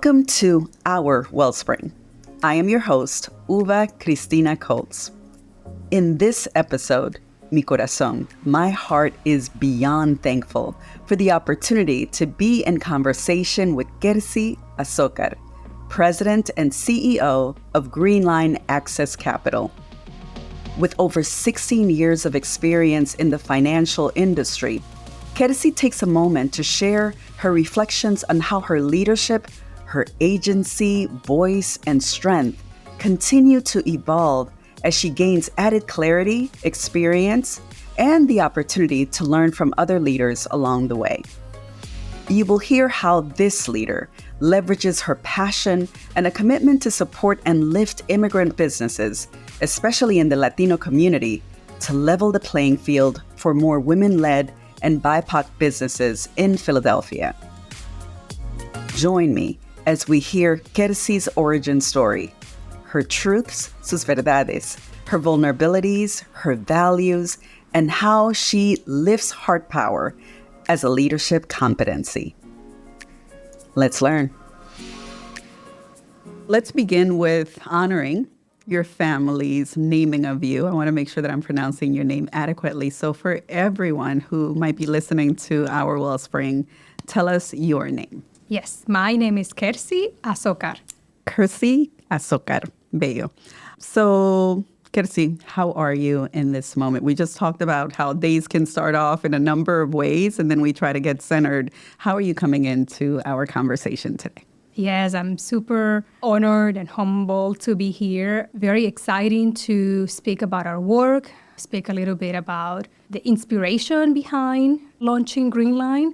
Welcome to Our WellSpring. I am your host, Uva Coles. In this episode, mi corazón, my heart is beyond thankful for the opportunity to be in conversation with Kersy Azocar, President and CEO of Greenline Access Capital. With over 16 years of experience in the financial industry, Kersy takes a moment to share her reflections on how her leadership, her agency, voice, and strength continue to evolve as she gains added clarity, experience, and the opportunity to learn from other leaders along the way. You will hear how this leader leverages her passion and a commitment to support and lift immigrant businesses, especially in the Latino community, to level the playing field for more women-led and BIPOC businesses in Philadelphia. Join me as we hear Kersy's origin story, her truths, sus verdades, her vulnerabilities, her values, and how she lifts heart power as a leadership competency. Let's learn. Let's begin with honoring your family's naming of you. I want to make sure that I'm pronouncing your name adequately. So for everyone who might be listening to Our WellSpring, tell us your name. Yes, my name is Kersy Azocar. Kersy Azocar. Bello. So, Kersy, how are you in this moment? We just talked about how days can start off in a number of ways, and then we try to get centered. How are you coming into our conversation today? Yes, I'm super honored and humbled to be here. Very exciting to speak about our work, speak a little bit about the inspiration behind launching Greenline,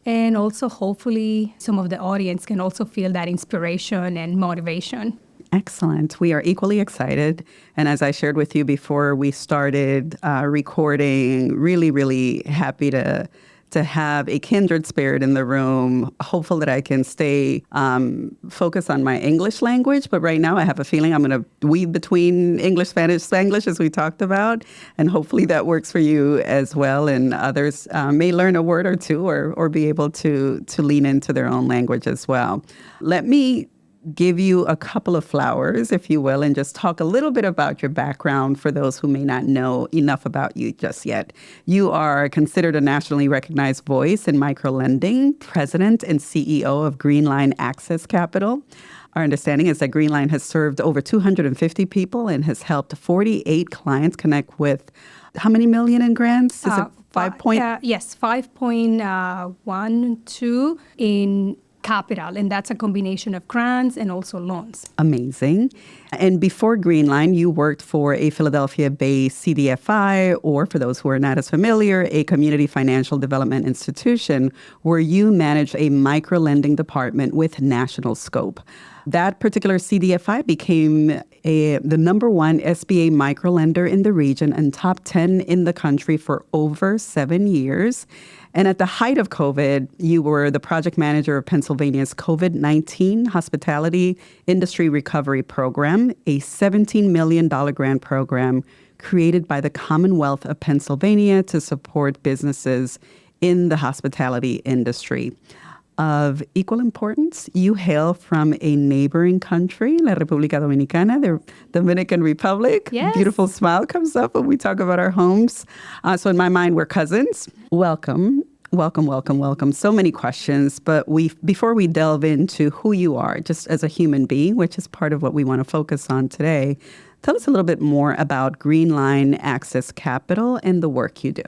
and also hopefully some of the audience can also feel that inspiration and motivation. Excellent. We are equally excited. And as I shared with you before we started recording, really happy to have a kindred spirit in the room. Hopeful that I can stay focused on my English language. But right now I have a feeling I'm going to weave between English, Spanish, Spanglish, as we talked about. And hopefully that works for you as well. And others may learn a word or two or be able to lean into their own language as well. Let me give you a couple of flowers, if you will, and just talk a little bit about your background for those who may not know enough about you just yet. You are considered a nationally recognized voice in microlending, president and CEO of Greenline Access Capital. Our understanding is that Greenline has served over 250 people and has helped 48 clients connect with how many million in grants? Is it 5 point? Yes, 5.12 in capital, and that's a combination of grants and also loans. Amazing. And before Greenline, you worked for a Philadelphia-based CDFI, or for those who are not as familiar, a community financial development institution, where you managed a micro-lending department with national scope. That particular CDFI became the number one SBA microlender in the region and top 10 in the country for over 7 years. And at the height of COVID, you were the project manager of Pennsylvania's COVID-19 Hospitality Industry Recovery Program, a $17 million grant program created by the Commonwealth of Pennsylvania to support businesses in the hospitality industry. Of equal importance, you hail from a neighboring country, La República Dominicana, the Dominican Republic. Yes. Beautiful smile comes up when we talk about our homes. So in my mind, we're cousins. Welcome. So many questions, but before we delve into who you are, just as a human being, which is part of what we want to focus on today, tell us a little bit more about Greenline Access Capital and the work you do.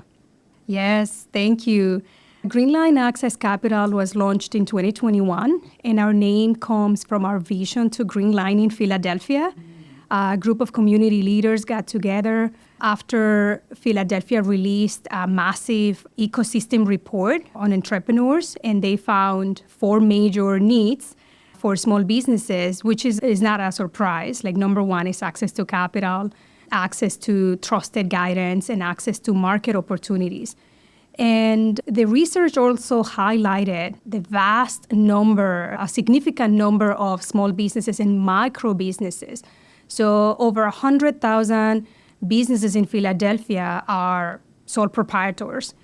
Yes, thank you. Greenline Access Capital was launched in 2021, and our name comes from our vision to Greenline in Philadelphia. A group of community leaders got together after Philadelphia released a massive ecosystem report on entrepreneurs, and they found 4 major needs for small businesses, which is not a surprise. Like, number one is access to capital, access to trusted guidance, and access to market opportunities. And the research also highlighted the a significant number of small businesses and micro businesses. So over 100,000 businesses in Philadelphia are sole proprietors.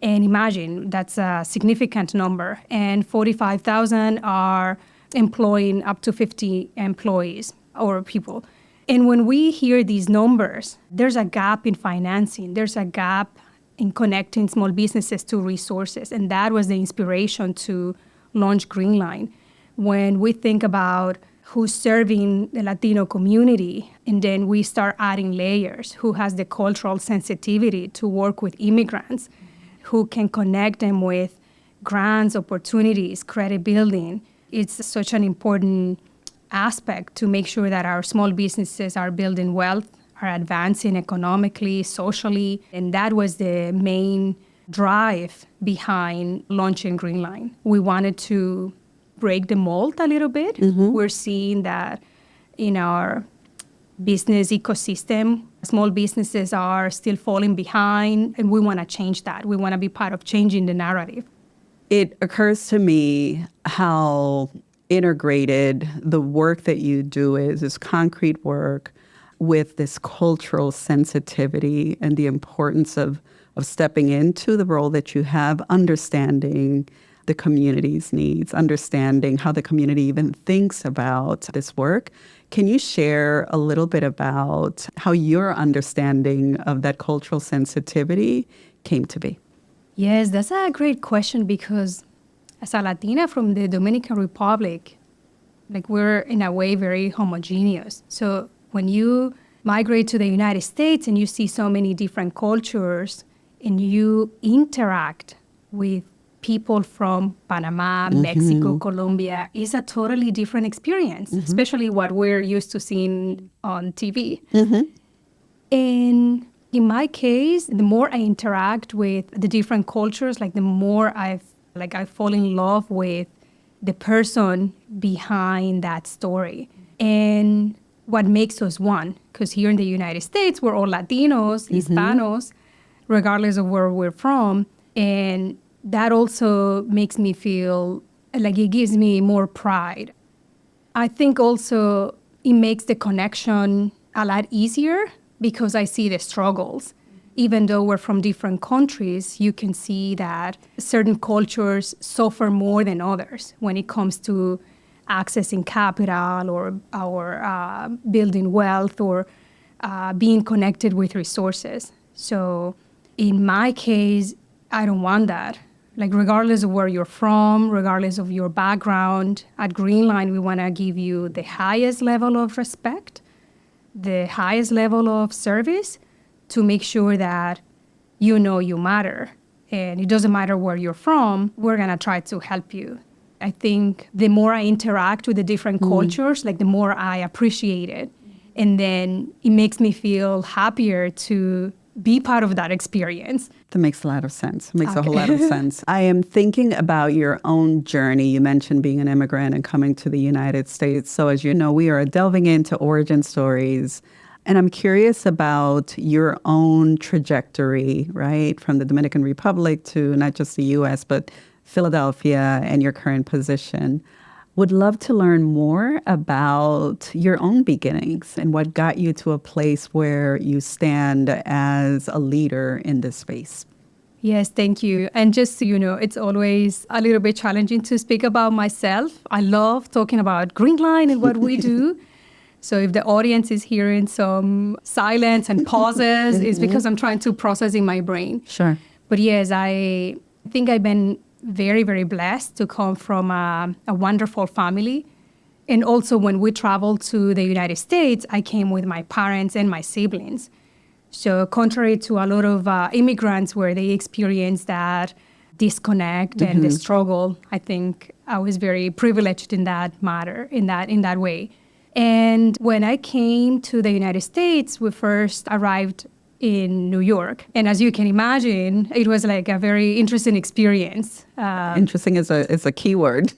And imagine, that's a significant number. And 45,000 are employing up to 50 employees or people. And when we hear these numbers, there's a gap in financing. There's a gap in connecting small businesses to resources. And that was the inspiration to launch Greenline. When we think about who's serving the Latino community, and then we start adding layers, who has the cultural sensitivity to work with immigrants, who can connect them with grants, opportunities, credit building. It's such an important aspect to make sure that our small businesses are building wealth, are advancing economically, socially. And that was the main drive behind launching Greenline. We wanted to break the mold a little bit. We're seeing that in our business ecosystem, small businesses are still falling behind, and we want to change that. We want to be part of changing the narrative. It occurs to me how integrated the work that you do is this concrete work with this cultural sensitivity and the importance of stepping into the role that you have, understanding the community's needs, understanding how the community even thinks about this work. Can you share a little bit about how your understanding of that cultural sensitivity came to be? Yes, that's a great question, because as a Latina from the Dominican Republic, we're in a way very homogeneous. So when you migrate to the United States and you see so many different cultures and you interact with people from Panama, Mexico, Colombia, is a totally different experience, especially what we're used to seeing on TV. And in my case, the more I interact with the different cultures, the more I fall in love with the person behind that story and what makes us one. Because here in the United States, we're all Latinos, Hispanos, regardless of where we're from. And that also makes me feel like it gives me more pride. I think also it makes the connection a lot easier because I see the struggles. Even though we're from different countries, you can see that certain cultures suffer more than others when it comes to accessing capital or building wealth or being connected with resources. So in my case, I don't want that. Regardless of where you're from, regardless of your background, at Greenline, we want to give you the highest level of respect, the highest level of service to make sure that you know you matter. And it doesn't matter where you're from, we're going to try to help you. I think the more I interact with the different cultures, the more I appreciate it. And then it makes me feel happier to be part of that experience. That makes a lot of sense. It makes a whole lot of sense. I am thinking about your own journey. You mentioned being an immigrant and coming to the United States. So as you know, we are delving into origin stories. And I'm curious about your own trajectory, right? From the Dominican Republic to not just the U.S., but Philadelphia and your current position. Would love to learn more about your own beginnings and what got you to a place where you stand as a leader in this space. Yes, thank you. And just so you know, it's always a little bit challenging to speak about myself. I love talking about Greenline and what we do. So if the audience is hearing some silence and pauses, it's because I'm trying to process in my brain. Sure. But yes, I think I've been very, very blessed to come from a wonderful family. And also when we traveled to the United States, I came with my parents and my siblings. So contrary to a lot of immigrants where they experience that disconnect and the struggle, I think I was very privileged in that matter, in that way. And when I came to the United States, we first arrived in New York. And as you can imagine, it was a very interesting experience. Interesting is a key word.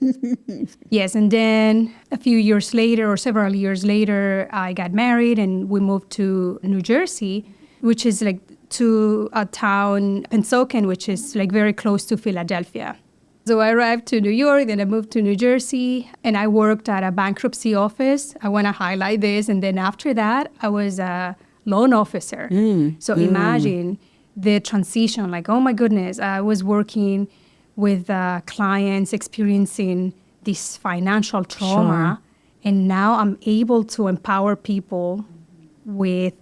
Yes, and then a few years later or several years later, I got married and we moved to New Jersey, which is to a town, Pennsauken, which is very close to Philadelphia. So I arrived to New York, then I moved to New Jersey, and I worked at a bankruptcy office. I want to highlight this. And then after that, I was a loan officer. So imagine the transition, oh my goodness, I was working with clients experiencing this financial trauma. And now I'm able to empower people with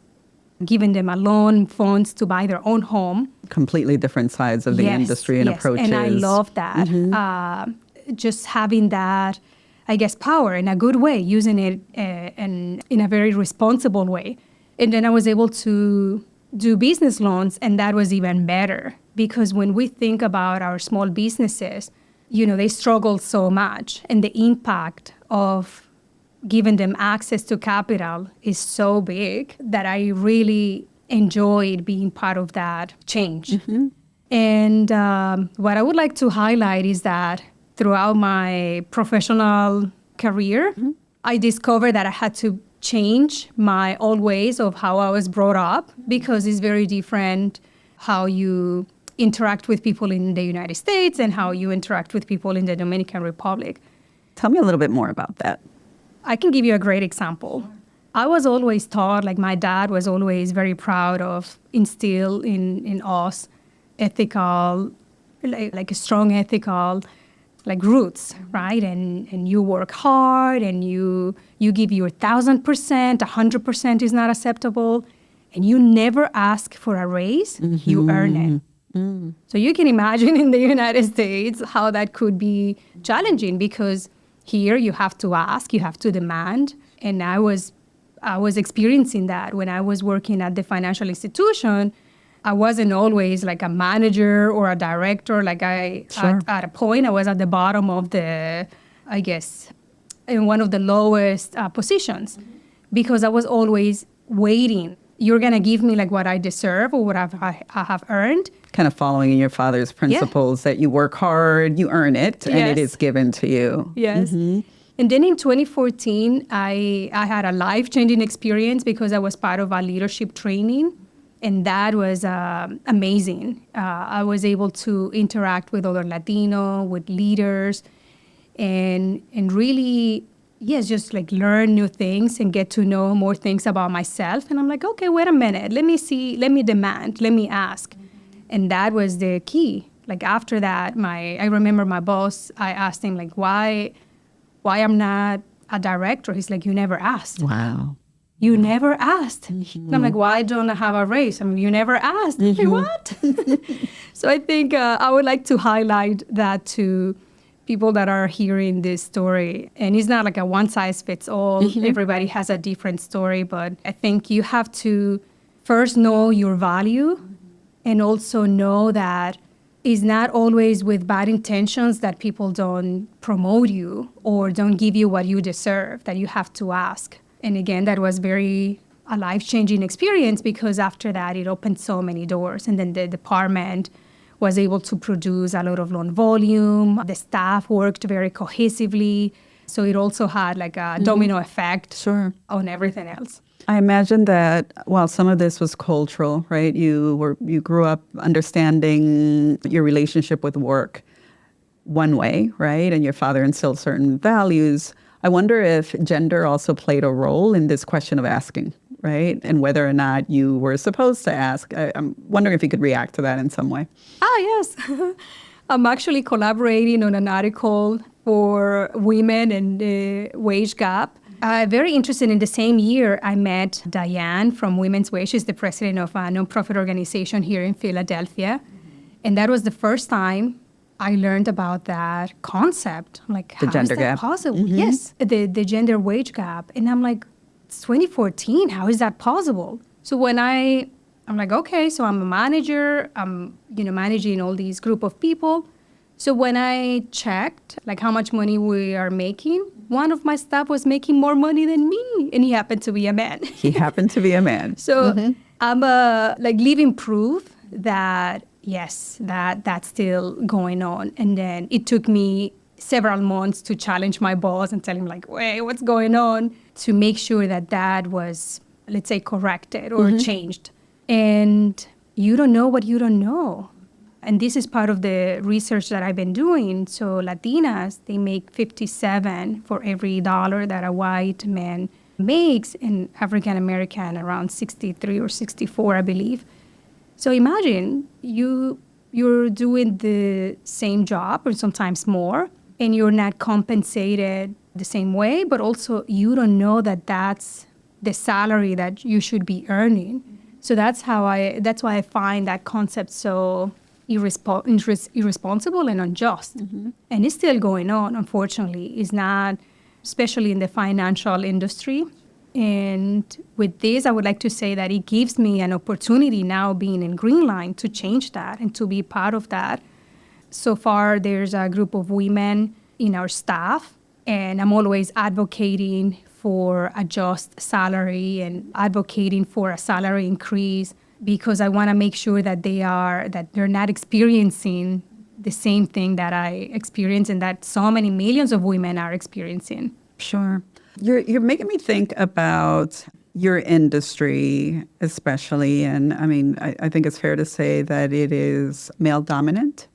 giving them a loan, funds to buy their own home. Completely different sides of the industry and approaches. And I love that. Just having that, I guess, power in a good way, using it in a very responsible way. And then I was able to do business loans, and that was even better. Because when we think about our small businesses, they struggle so much. And the impact of giving them access to capital is so big that I really enjoyed being part of that change. And what I would like to highlight is that throughout my professional career, I discovered that I had to change my old ways of how I was brought up, because it's very different how you interact with people in the United States and how you interact with people in the Dominican Republic. Tell me a little bit more about that. I can give you a great example. I was always taught, my dad was always very proud of instill in us ethical, like a strong ethical, roots, right? And you work hard and you give your 1,000%, 100% is not acceptable, and you never ask for a raise, you earn it. So you can imagine in the United States how that could be challenging, because here you have to ask, you have to demand. And I was experiencing that when I was working at the financial institution. I wasn't always like a manager or a director. At a point, I was at the bottom of the, I guess, in one of the lowest positions, because I was always waiting. You're going to give me what I deserve or what I have earned. Kind of following in your father's principles that you work hard, you earn it, and it is given to you. Yes. And then in 2014, I had a life-changing experience because I was part of a leadership training. And that was amazing. I was able to interact with other Latino, with leaders, and really, just learn new things and get to know more things about myself. And I'm like, okay, wait a minute. Let me see. Let me demand. Let me ask. And that was the key. After that, I remember my boss, I asked him, why I'm not a director? He's like, you never asked. Wow. You never asked. And I'm like, why don't I have a raise? You never asked. Like, what? So I think I would like to highlight that to people that are hearing this story. And it's not a one-size-fits-all. Everybody has a different story. But I think you have to first know your value, and also know that it's not always with bad intentions that people don't promote you or don't give you what you deserve, that you have to ask. And again, that was a life-changing experience, because after that, it opened so many doors. And then the department was able to produce a lot of loan volume. The staff worked very cohesively. So it also had a domino effect on everything else. I imagine that while some of this was cultural, right? You grew up understanding your relationship with work one way, right? And your father instilled certain values. I wonder if gender also played a role in this question of asking, right? And whether or not you were supposed to ask. I'm wondering if you could react to that in some way. Yes. I'm actually collaborating on an article for women and the wage gap. Very interested. In the same year, I met Diane from Women's Wage. She's the president of a nonprofit organization here in Philadelphia. And that was the first time I learned about that concept. I'm like, how is that possible? Yes, the gender wage gap. And I'm like, it's 2014. How is that possible? So when I'm like, okay, so I'm a manager. I'm managing all these group of people. So when I checked how much money we are making, one of my staff was making more money than me, and he happened to be a man. So I'm living proof that yes, that's still going on. And then it took me several months to challenge my boss and tell him wait, what's going on, to make sure that was, let's say, corrected or changed. And you don't know what you don't know. And this is part of the research that I've been doing. So Latinas, they make 57 for every dollar that a white man makes, and African American around 63 or 64, I believe. So imagine you're doing the same job or sometimes more, and you're not compensated the same way, but also you don't know that that's the salary that you should be earning. So that's why I find that concept so irresponsible and unjust. And it's still going on, unfortunately. It's not, especially in the financial industry. And with this, I would like to say that it gives me an opportunity now being in Greenline to change that and to be part of that. So far, there's a group of women in our staff, and I'm always advocating for a just salary and advocating for a salary increase because I want to make sure that they're not experiencing the same thing that I experience and that so many millions of women are experiencing. Sure. You're making me think about your industry, especially. And I mean, I think it's fair to say that it is male dominant.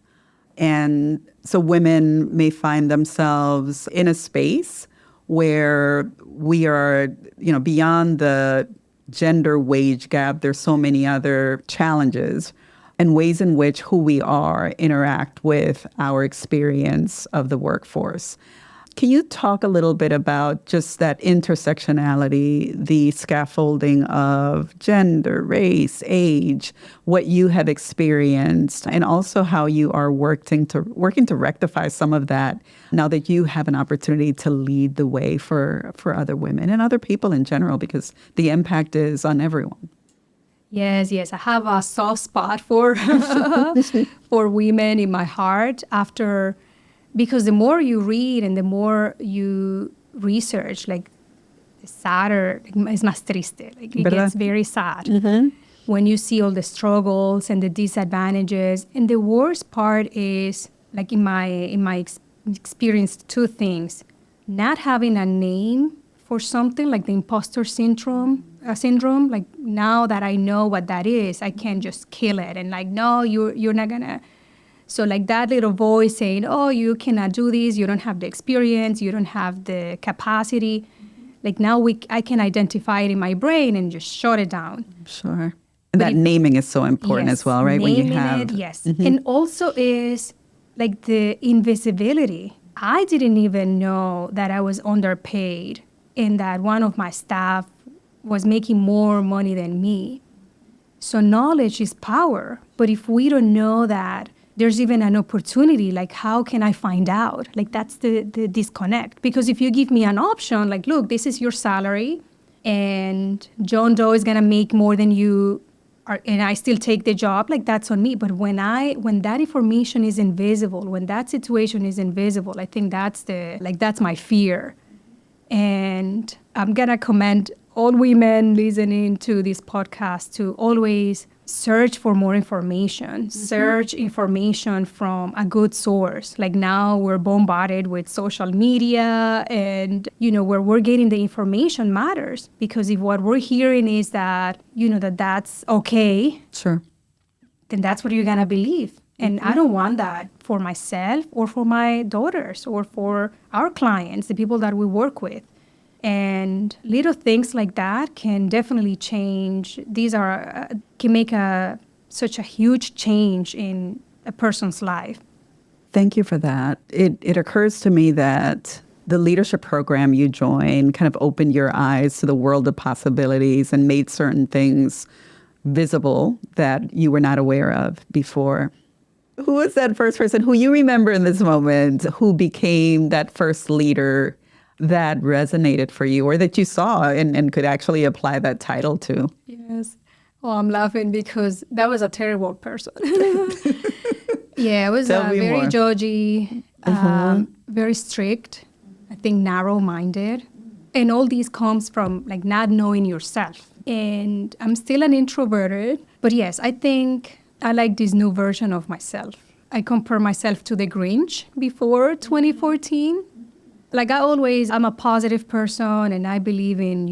And so women may find themselves in a space where we are, beyond the gender wage gap. There's so many other challenges and ways in which who we are interact with our experience of the workforce. Can you talk a little bit about just that intersectionality, the scaffolding of gender, race, age, what you have experienced, and also how you are working to rectify some of that now that you have an opportunity to lead the way for other women and other people in general, because the impact is on everyone. Yes. I have a soft spot for for women in my heart because the more you read and the more you research, like, the sadder, es más triste. Like, it gets very sad when you see all the struggles and the disadvantages. And the worst part is, like, in my experience, two things: not having a name for something, like the imposter syndrome. Like, now that I know what that is, I can't just kill it and like, no, you're not gonna. So like that little voice saying, oh, you cannot do this, you don't have the experience, you don't have the capacity. Like, now I can identify it in my brain and just shut it down. Sure. And that naming is so important as well, right? Naming it, yes. And also is like the invisibility. I didn't even know that I was underpaid and that one of my staff was making more money than me. So knowledge is power. But if we don't know that there's even an opportunity, like, how can I find out? Like, that's the disconnect. Because if you give me an option, like, look, this is your salary, and John Doe is going to make more than you, and I still take the job, like, that's on me. But when that information is invisible, when that situation is invisible, I think that's my fear. And I'm going to commend all women listening to this podcast to always search for more information, search information from a good source. Like, now we're bombarded with social media, and, where we're getting the information matters, because if what we're hearing is that, that's okay, sure, then that's what you're going to believe. And I don't want that for myself or for my daughters or for our clients, the people that we work with. And little things like that can definitely change. These can make such a huge change in a person's life. Thank you for that. It occurs to me that the leadership program you joined kind of opened your eyes to the world of possibilities and made certain things visible that you were not aware of before. Who was that first person who you remember in this moment who became that first leader that resonated for you, or that you saw and could actually apply that title to? Yes. Well, I'm laughing because that was a terrible person. Yeah, it was very judgy, very strict, I think narrow-minded. And all these comes from like not knowing yourself. And I'm still an introverted, but yes, I think I like this new version of myself. I compare myself to the Grinch before 2014. Like, I'm a positive person, and I believe in,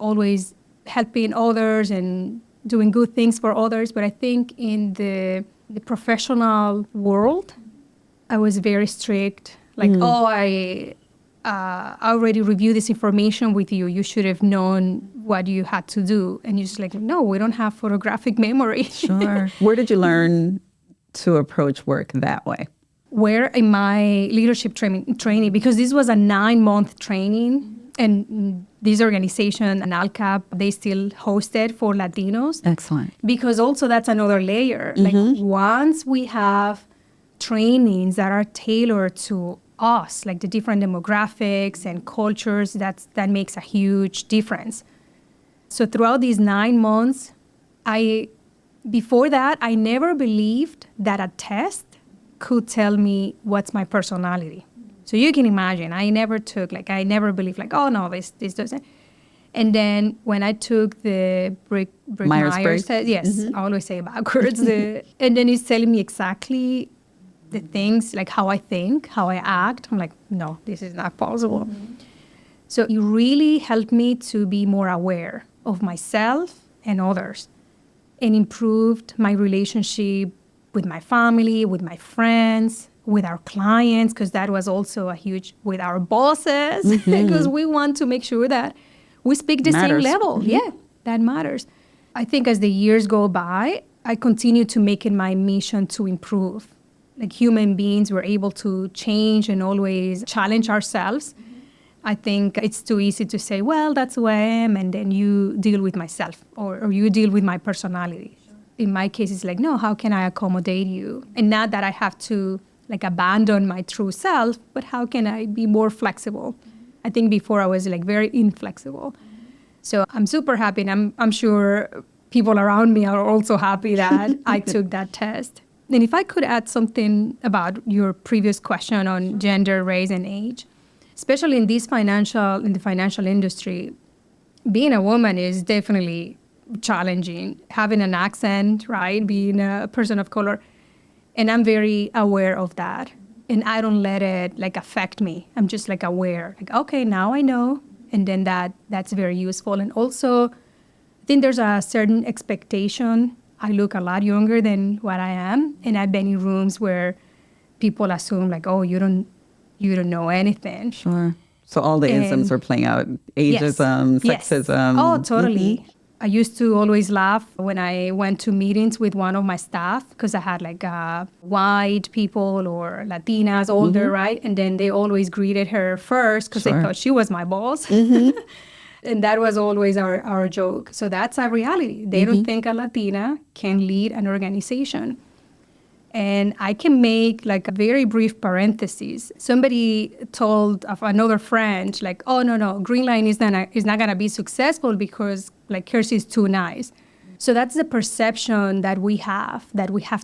always helping others and doing good things for others. But I think in the professional world, I was very strict. Like, I already reviewed this information with you. You should have known what you had to do. And you're just like, no, we don't have photographic memory. Sure. Where did you learn to approach work that way? where in my leadership training, because this was a 9-month training, and this organization, and ALCAP, they still hosted for Latinos. Excellent. Because also that's another layer. Like once we have trainings that are tailored to us, like the different demographics and cultures, that makes a huge difference. So throughout these 9 months, before that, I never believed that a test could tell me what's my personality. So you can imagine, I never believed oh no, this doesn't. And then when I took the Myers-Briggs test, yes, I always say it backwards, and then it's telling me exactly the things, like how I think, how I act. I'm like, no, this is not possible. So it really helped me to be more aware of myself and others, and improved my relationship with my family, with my friends, with our clients, because that was also a huge, with our bosses, because we want to make sure that we speak the same level. Yeah, that matters. I think as the years go by, I continue to make it my mission to improve. Like human beings, we're able to change and always challenge ourselves. I think it's too easy to say, well, that's who I am, and then you deal with myself, or you deal with my personality. In my case, it's like, no, how can I accommodate you? And not that I have to abandon my true self, but how can I be more flexible? I think before I was very inflexible. So I'm super happy, and I'm sure people around me are also happy that I took that test. And if I could add something about your previous question on gender, race, and age, especially in the financial industry, being a woman is definitely challenging. Having an accent, right? Being a person of color. And I'm very aware of that. And I don't let it affect me. I'm just aware. Okay, now I know. And then that's very useful. And also, I think there's a certain expectation. I look a lot younger than what I am. And I've been in rooms where people assume oh, you don't know anything. Sure. So all the isms are playing out. Ageism, sexism. Oh, totally. I used to always laugh when I went to meetings with one of my staff, because I had white people or Latinas, older, right? And then they always greeted her first because they thought she was my boss. And that was always our joke. So that's a reality. They don't think a Latina can lead an organization. And I can make a very brief parenthesis. Somebody told of another friend, oh, no, Greenline is not going to be successful because Kersy is too nice. So that's the perception that we have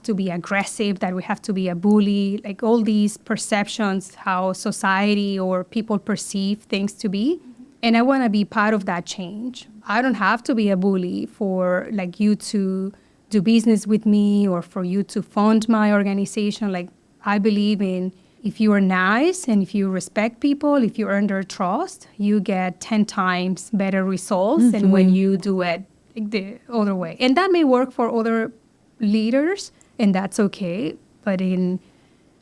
to be aggressive, that we have to be a bully, all these perceptions, how society or people perceive things to be. And I want to be part of that change. I don't have to be a bully for you to do business with me or for you to fund my organization. I believe in, if you are nice and if you respect people, if you earn their trust, you get 10 times better results than when you do it the other way. And that may work for other leaders, and that's okay. But in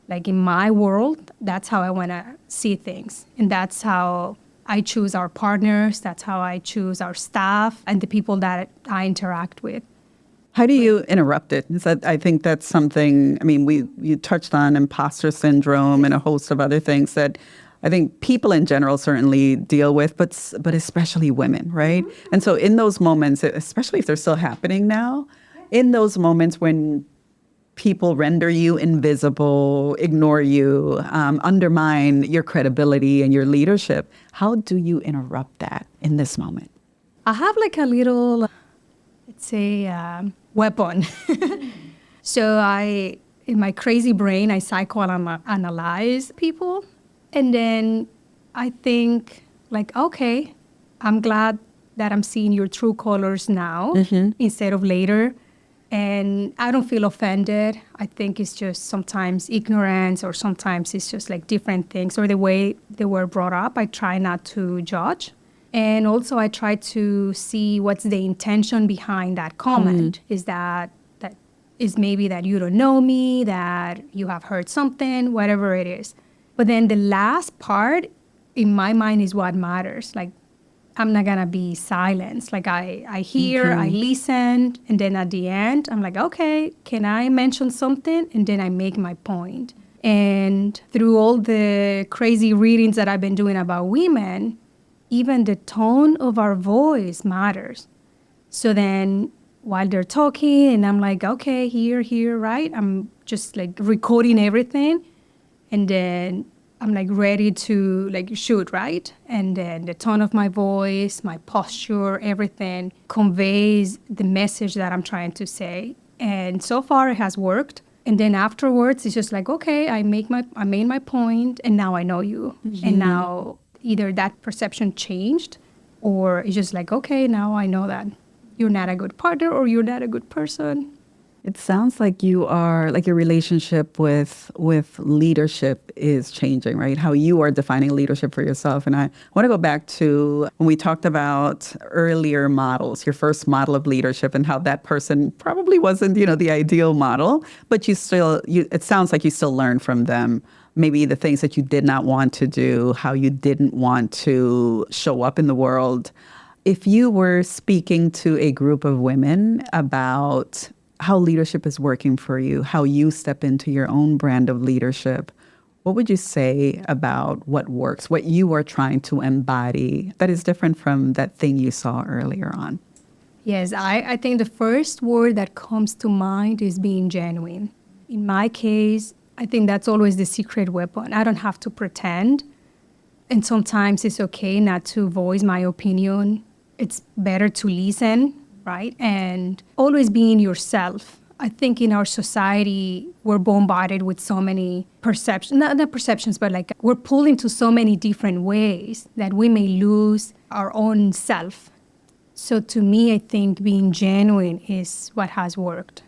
my world, that's how I want to see things. And that's how I choose our partners. That's how I choose our staff and the people that I interact with. How do you interrupt it? I think that's something, you touched on imposter syndrome and a host of other things that I think people in general certainly deal with, but especially women, right? And so in those moments, especially if they're still happening now, in those moments when people render you invisible, ignore you, undermine your credibility and your leadership, how do you interrupt that in this moment? I have a little, let's say, weapon. So in my crazy brain, I psychoanalyze people. And then I think okay, I'm glad that I'm seeing your true colors now instead of later. And I don't feel offended. I think it's just sometimes ignorance, or sometimes it's just different things or the way they were brought up. I try not to judge. And also I try to see what's the intention behind that comment. Is that is maybe that you don't know me, that you have heard something, whatever it is. But then the last part in my mind is what matters. I'm not gonna be silenced. I hear, I listen, and then at the end, I'm okay, can I mention something? And then I make my point. And through all the crazy readings that I've been doing about women, even the tone of our voice matters. So then while they're talking and I'm like, okay, here, right? I'm just like recording everything. And then I'm like ready to like shoot, right? And then the tone of my voice, my posture, everything conveys the message that I'm trying to say. And so far it has worked. And then afterwards, it's just like, okay, I made my point, and now I know you. Mm-hmm. And now either that perception changed, or it's just like, okay, now I know that you're not a good partner or you're not a good person. It sounds like you are, like your relationship with leadership is changing, right? How you are defining leadership for yourself. And I want to go back to when we talked about earlier models, your first model of leadership and how that person probably wasn't, the ideal model, but it sounds like you still learn from them. Maybe the things that you did not want to do, how you didn't want to show up in the world. If you were speaking to a group of women about how leadership is working for you, how you step into your own brand of leadership, what would you say about what works, what you are trying to embody that is different from that thing you saw earlier on? Yes, I think the first word that comes to mind is being genuine. In my case, I think that's always the secret weapon. I don't have to pretend. And sometimes it's okay not to voice my opinion. It's better to listen, right? And always being yourself. I think in our society, we're bombarded with so many perceptions, not perceptions, but like we're pulled into so many different ways that we may lose our own self. So to me, I think being genuine is what has worked.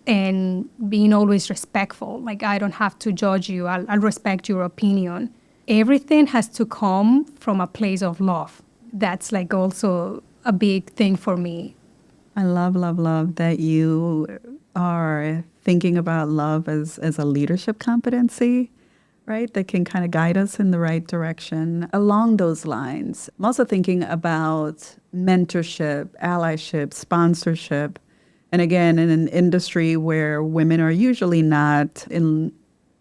And being always respectful. Like, I don't have to judge you. I'll respect your opinion. Everything has to come from a place of love. That's like also a big thing for me. I love that you are thinking about love as a leadership competency, right? That can kind of guide us in the right direction. Along those lines, I'm also thinking about mentorship, allyship, sponsorship. And again, in an industry where women are usually not in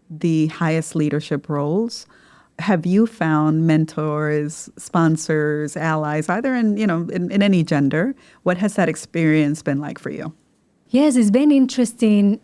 the highest leadership roles, have you found mentors, sponsors, allies, either in any gender? What has that experience been like for you? Yes, it's been interesting.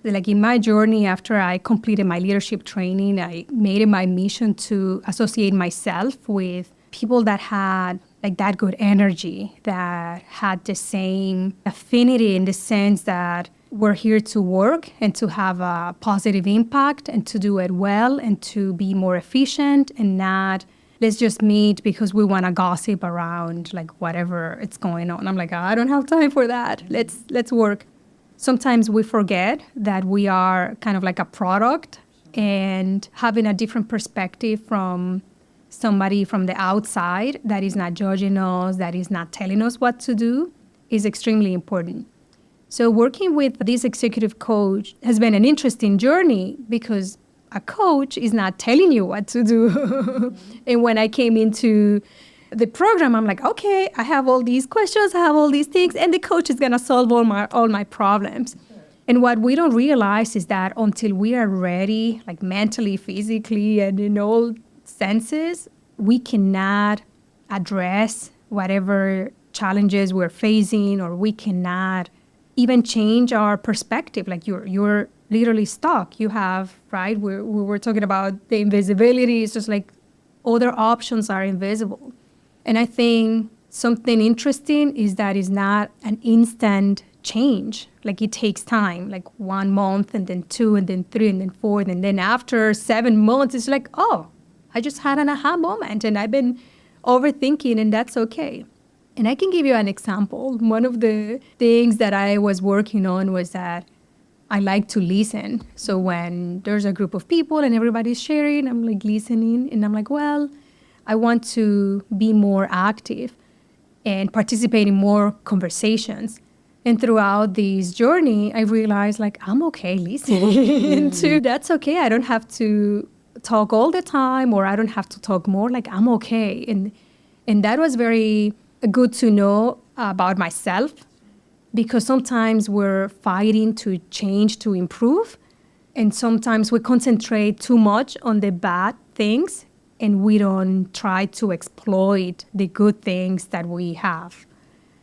Like in my journey after I completed my leadership training, I made it my mission to associate myself with people that had like that good energy, that had the same affinity in the sense that we're here to work and to have a positive impact and to do it well and to be more efficient and not let's just meet because we want to gossip around like whatever it's going on. I'm like, I don't have time for that. Let's work. Sometimes we forget that we are kind of like a product, and having a different perspective from somebody from the outside that is not judging us, that is not telling us what to do, is extremely important. So working with this executive coach has been an interesting journey because a coach is not telling you what to do. And when I came into the program, I'm like, okay, I have all these questions, I have all these things, and the coach is going to solve all my problems. And what we don't realize is that until we are ready, like mentally, physically, and in all senses, we cannot address whatever challenges we're facing, or we cannot even change our perspective. Like you're literally stuck. You have, right? We were talking about the invisibility. It's just like other options are invisible. And I think something interesting is that it's not an instant change. Like it takes time, like 1 month and then 2 and then 3 and then 4. And then after 7 months, it's like, oh, I just had an aha moment and I've been overthinking, and that's okay. And I can give you an example. One of the things that I was working on was that I like to listen. So when there's a group of people and everybody's sharing, I'm like listening, and I'm like, well, I want to be more active and participate in more conversations. And throughout this journey, I realized like, I'm okay listening too. That's okay. I don't have to talk all the time, or I don't have to talk more. Like I'm okay. And that was very good to know about myself, because sometimes we're fighting to change, to improve. And sometimes we concentrate too much on the bad things and we don't try to exploit the good things that we have.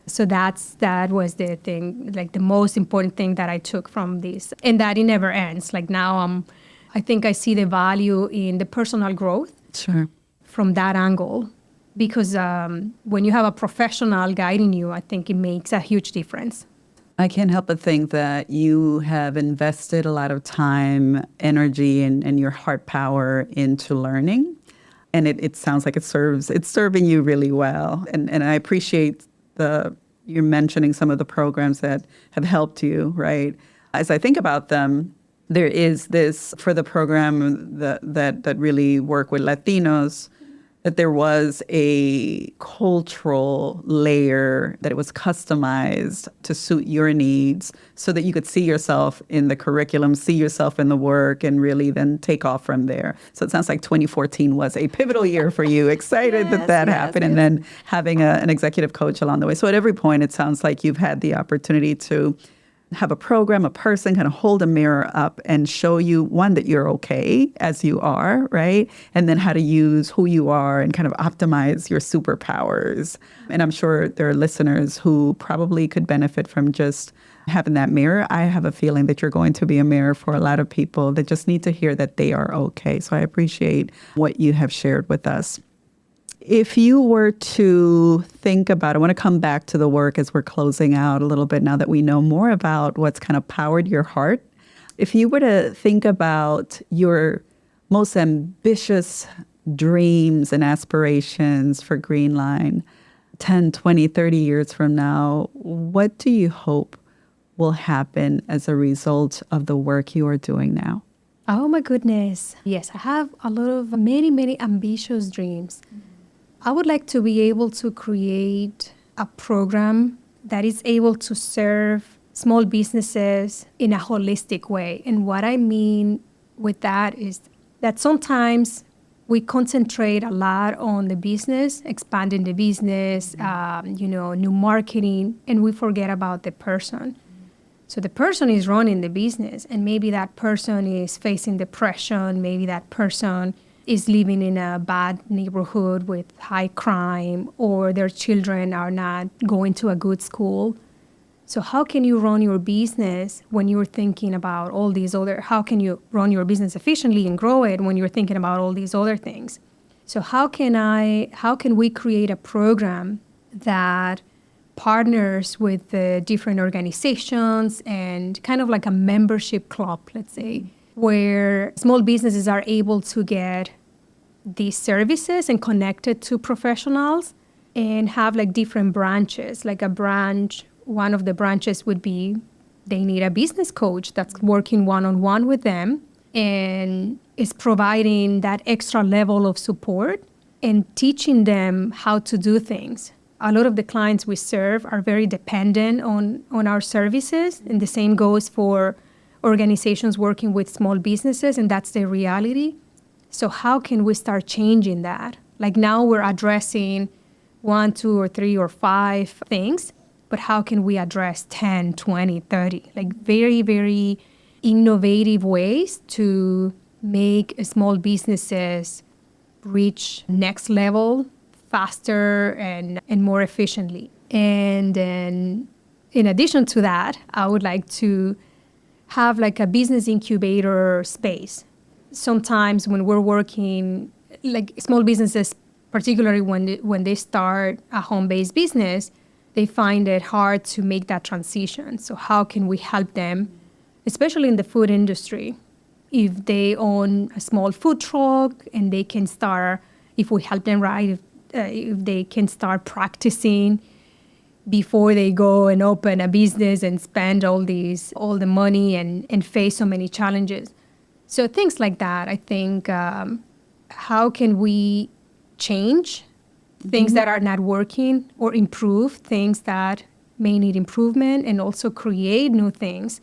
So that was the thing, like the most important thing that I took from this. And that it never ends. Like now I think I see the value in the personal growth. Sure. From that angle. Because when you have a professional guiding you, I think it makes a huge difference. I can't help but think that you have invested a lot of time, energy, and your heart power into learning. And it sounds like it's serving you really well. And I appreciate you're mentioning some of the programs that have helped you, right? As I think about them, there is this, for the program that really work with Latinos, that there was a cultural layer that it was customized to suit your needs so that you could see yourself in the curriculum, see yourself in the work, and really then take off from there. So it sounds like 2014 was a pivotal year for you. Excited that happened. Yes. And then having an executive coach along the way. So at every point, it sounds like you've had the opportunity to have a program, a person kind of hold a mirror up and show you, one, that you're okay as you are, right? And then how to use who you are and kind of optimize your superpowers. And I'm sure there are listeners who probably could benefit from just having that mirror. I have a feeling that you're going to be a mirror for a lot of people that just need to hear that they are okay. So I appreciate what you have shared with us. If you were to think about, I want to come back to the work as we're closing out a little bit now that we know more about what's kind of powered your heart. If you were to think about your most ambitious dreams and aspirations for Greenline 10, 20, 30 years from now, what do you hope will happen as a result of the work you are doing now? Oh my goodness. Yes, I have a lot of many ambitious dreams. I would like to be able to create a program that is able to serve small businesses in a holistic way. And what I mean with that is that sometimes we concentrate a lot on the business, expanding the business, new marketing, and we forget about the person. So the person is running the business, and maybe that person is facing depression, maybe that person is living in a bad neighborhood with high crime, or their children are not going to a good school. So how can you run your business when you're thinking about all these how can you run your business efficiently and grow it when you're thinking about all these other things? So how can we create a program that partners with the different organizations and kind of like a membership club, let's say, where small businesses are able to get these services and connected to professionals and have like different branches. Like one of the branches would be they need a business coach that's working one-on-one with them and is providing that extra level of support and teaching them how to do things. A lot of the clients we serve are very dependent on our services, and the same goes for organizations working with small businesses, and that's the reality. So how can we start changing that? Like now we're addressing 1, 2, or 3, or 5 things, but how can we address 10, 20, 30? Like very, very innovative ways to make small businesses reach next level faster and more efficiently. And then in addition to that, I would like to have like a business incubator space. Sometimes when we're working, like small businesses, particularly when they start a home-based business, they find it hard to make that transition. So how can we help them, especially in the food industry? If they own a small food truck and they can start, if we help them right, if they can start practicing before they go and open a business and spend all the money and face so many challenges. So things like that, I think, how can we change things that are not working or improve things that may need improvement, and also create new things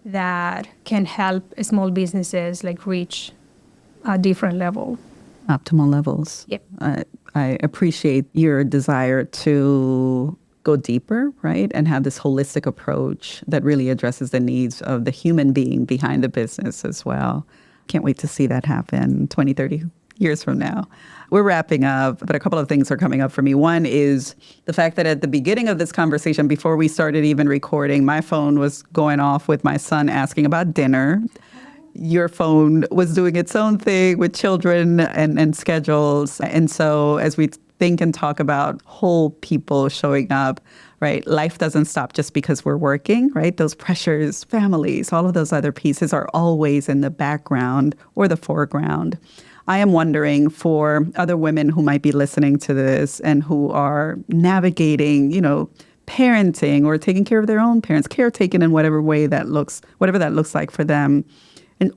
that can help small businesses like reach a different level. Optimal levels. Yep. I appreciate your desire to go deeper, right? And have this holistic approach that really addresses the needs of the human being behind the business as well. Can't wait to see that happen 20, 30 years from now. We're wrapping up, but a couple of things are coming up for me. One is the fact that at the beginning of this conversation, before we started even recording, my phone was going off with my son asking about dinner. Your phone was doing its own thing with children and schedules. And so as we think and talk about whole people showing up, right? Life doesn't stop just because we're working, right? Those pressures, families, all of those other pieces are always in the background or the foreground. I am wondering for other women who might be listening to this and who are navigating, parenting or taking care of their own parents, caretaking in whatever that looks like for them,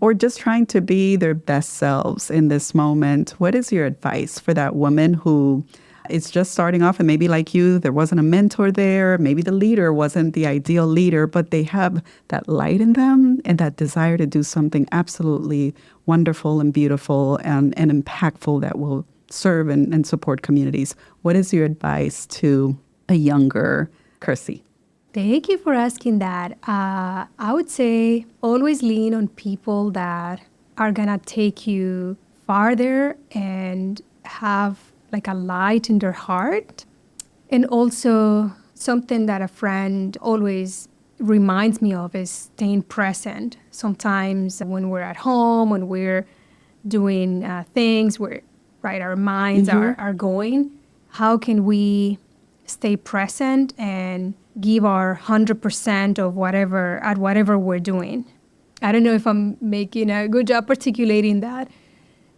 or just trying to be their best selves in this moment. What is your advice for that woman who is just starting off and maybe like you, there wasn't a mentor there, maybe the leader wasn't the ideal leader, but they have that light in them and that desire to do something absolutely wonderful and beautiful and impactful that will serve and support communities. What is your advice to a younger Kersy? Thank you for asking that. I would say always lean on people that are going to take you farther and have like a light in their heart. And also something that a friend always reminds me of is staying present. Sometimes when we're at home, when we're doing things where our minds are going, how can we stay present and give our 100% of whatever we're doing? I don't know if I'm making a good job articulating that,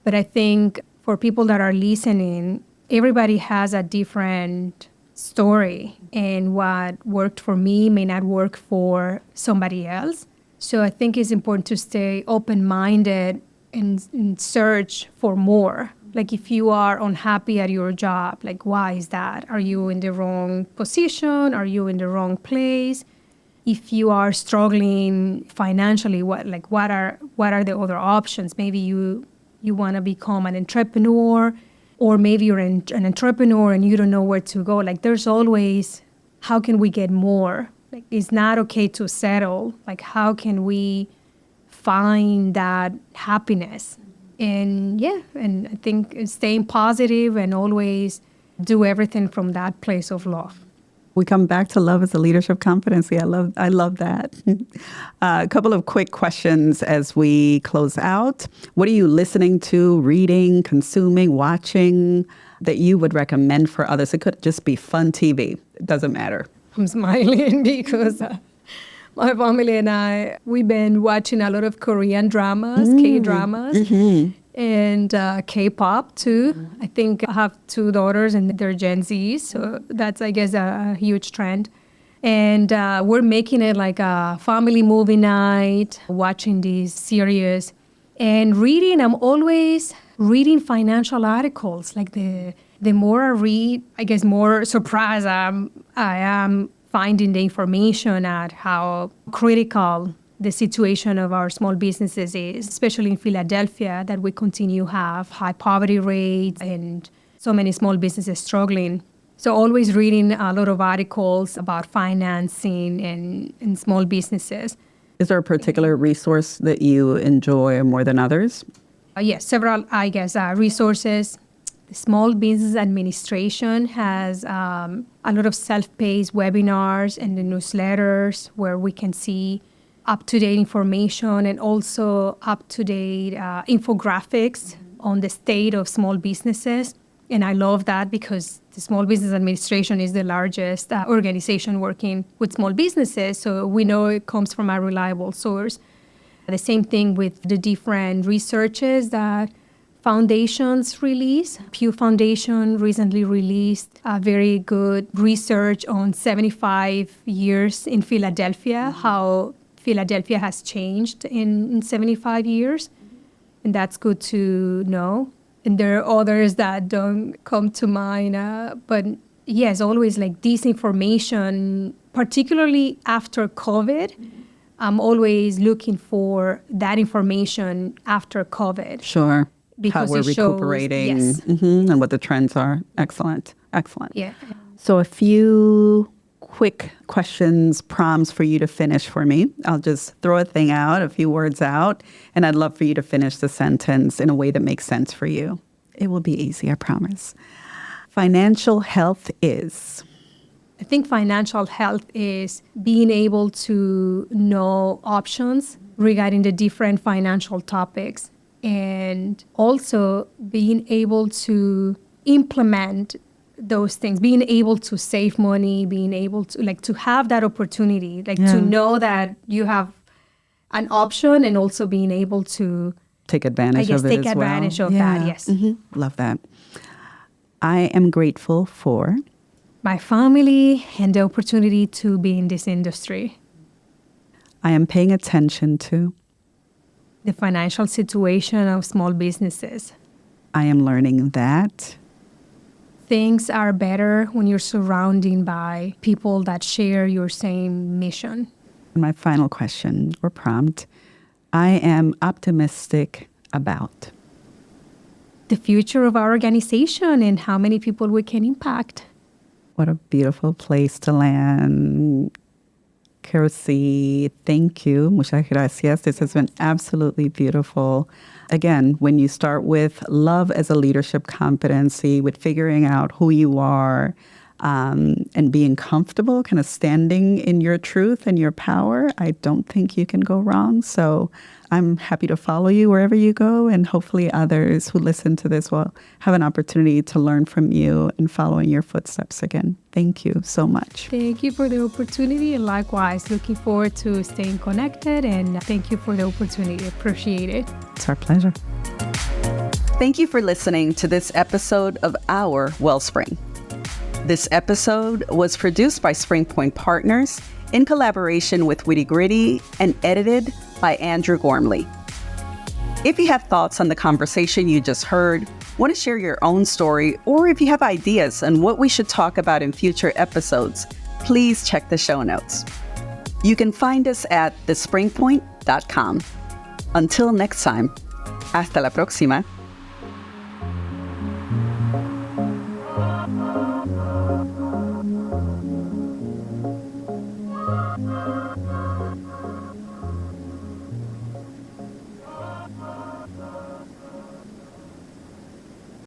but I think for people that are listening, everybody has a different story, and what worked for me may not work for somebody else. So I think it's important to stay open-minded and search for more. Like if you are unhappy at your job, like why is that? Are you in the wrong position? Are you in the wrong place? If you are struggling financially, what are the other options? Maybe you want to become an entrepreneur, or maybe you're an entrepreneur and you don't know where to go. Like there's always, how can we get more? Like it's not okay to settle. Like how can we find that happiness? And I think staying positive and always do everything from that place of love. We come back to love as a leadership competency. I love that. A couple of quick questions as we close out. What are you listening to, reading, consuming, watching that you would recommend for others? It could just be fun TV. It doesn't matter. I'm smiling because my family and we've been watching a lot of Korean dramas, K-dramas, and K-pop too. I think I have 2 daughters and they're Gen Z, so that's, I guess, a huge trend. And we're making it like a family movie night, watching these series. And reading, I'm always reading financial articles. Like the more I read, I guess more surprised I am finding the information at how critical the situation of our small businesses is, especially in Philadelphia, that we continue to have high poverty rates and so many small businesses struggling. So always reading a lot of articles about financing and small businesses. Is there a particular resource that you enjoy more than others? Yes, several, I guess, resources. The Small Business Administration has a lot of self-paced webinars and the newsletters where we can see up-to-date information and also up-to-date infographics on the state of small businesses. And I love that because the Small Business Administration is the largest organization working with small businesses, so we know it comes from a reliable source. The same thing with the different researches that foundations release. Pew Foundation recently released a very good research on 75 years in Philadelphia, how Philadelphia has changed in 75 years. And that's good to know. And there are others that don't come to mind. But yes, always like disinformation, particularly after COVID. I'm always looking for that information after COVID. Sure. Because how we're recuperating yes. And what the trends are. Excellent. Yeah. So a few quick questions, prompts for you to finish for me. I'll just throw a thing out, a few words out, and I'd love for you to finish the sentence in a way that makes sense for you. It will be easy, I promise. Financial health is? I think financial health is being able to know options regarding the different financial topics, and also being able to implement those things, being able to save money, being able to have that opportunity, to know that you have an option, and also being able to take advantage of it take as well. advantage of that, yes. Mm-hmm. Love that. I am grateful for? My family and the opportunity to be in this industry. I am paying attention to? The financial situation of small businesses. I am learning that? Things are better when you're surrounded by people that share your same mission. My final question or prompt, I am optimistic about? The future of our organization and how many people we can impact. What a beautiful place to land. Kersy, thank you. Muchas gracias. This has been absolutely beautiful. Again, when you start with love as a leadership competency, with figuring out who you are, and being comfortable, kind of standing in your truth and your power, I don't think you can go wrong. So I'm happy to follow you wherever you go, and hopefully others who listen to this will have an opportunity to learn from you and follow in your footsteps again. Thank you so much. Thank you for the opportunity, and likewise, looking forward to staying connected, and thank you for the opportunity. Appreciate it. It's our pleasure. Thank you for listening to this episode of Our WellSpring. This episode was produced by Spring Point Partners in collaboration with Witty Gritty and edited by Andrew Gormley. If you have thoughts on the conversation you just heard, want to share your own story, or if you have ideas on what we should talk about in future episodes, please check the show notes. You can find us at thespringpoint.com. Until next time, hasta la próxima.